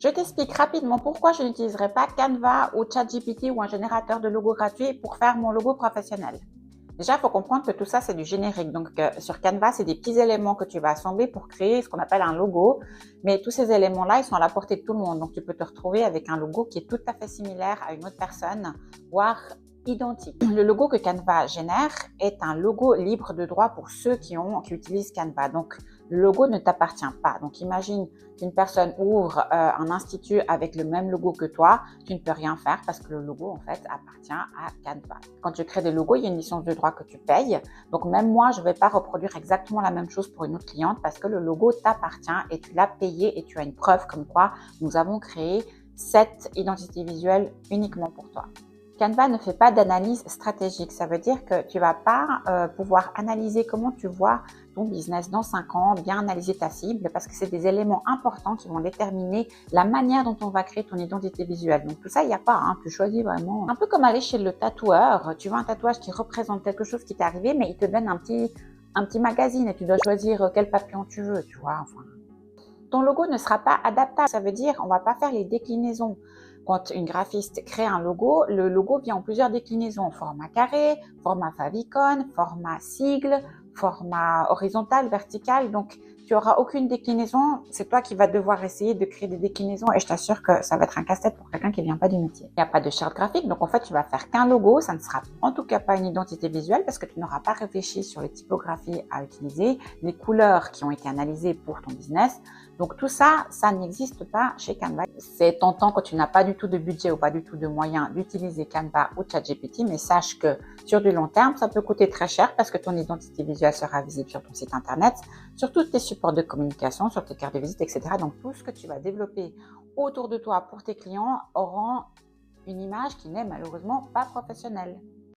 Je t'explique rapidement pourquoi je n'utiliserai pas Canva ou ChatGPT ou un générateur de logo gratuit pour faire mon logo professionnel. Déjà, il faut comprendre que tout ça, c'est du générique. Donc, sur Canva, c'est des petits éléments que tu vas assembler pour créer ce qu'on appelle un logo. Mais tous ces éléments-là, ils sont à la portée de tout le monde. Donc, tu peux te retrouver avec un logo qui est tout à fait similaire à une autre personne, voire identique. Le logo que Canva génère est un logo libre de droit pour ceux qui utilisent Canva. Donc, le logo ne t'appartient pas. Donc, imagine qu'une personne ouvre un institut avec le même logo que toi, tu ne peux rien faire parce que le logo, en fait, appartient à Canva. Quand tu crées des logos, il y a une licence de droit que tu payes. Donc, même moi, je ne vais pas reproduire exactement la même chose pour une autre cliente parce que le logo t'appartient et tu l'as payé et tu as une preuve comme quoi nous avons créé cette identité visuelle uniquement pour toi. Canva ne fait pas d'analyse stratégique. Ça veut dire que tu ne vas pas pouvoir analyser comment tu vois ton business dans 5 ans, bien analyser ta cible parce que c'est des éléments importants qui vont déterminer la manière dont on va créer ton identité visuelle. Donc tout ça, il n'y a pas. Tu choisis vraiment. Un peu comme aller chez le tatoueur. Tu vois un tatouage qui représente quelque chose qui t'est arrivé, mais il te donne un petit magazine et tu dois choisir quel papillon tu veux, tu vois. Enfin, ton logo ne sera pas adaptable. Ça veut dire on ne va pas faire les déclinaisons. Quand une graphiste crée un logo, le logo vient en plusieurs déclinaisons. Format carré, format favicon, format sigle, format horizontal, vertical. Donc, tu n'auras aucune déclinaison. C'est toi qui vas devoir essayer de créer des déclinaisons et je t'assure que ça va être un casse-tête pour quelqu'un qui ne vient pas du métier. Il n'y a pas de charte graphique. Donc, en fait, tu vas faire qu'un logo. Ça ne sera en tout cas pas une identité visuelle parce que tu n'auras pas réfléchi sur les typographies à utiliser, les couleurs qui ont été analysées pour ton business. Donc tout ça, ça n'existe pas chez Canva. C'est tentant quand tu n'as pas du tout de budget ou pas du tout de moyens d'utiliser Canva ou ChatGPT, mais sache que sur du long terme, ça peut coûter très cher parce que ton identité visuelle sera visible sur ton site internet, sur tous tes supports de communication, sur tes cartes de visite, etc. Donc tout ce que tu vas développer autour de toi pour tes clients auront une image qui n'est malheureusement pas professionnelle.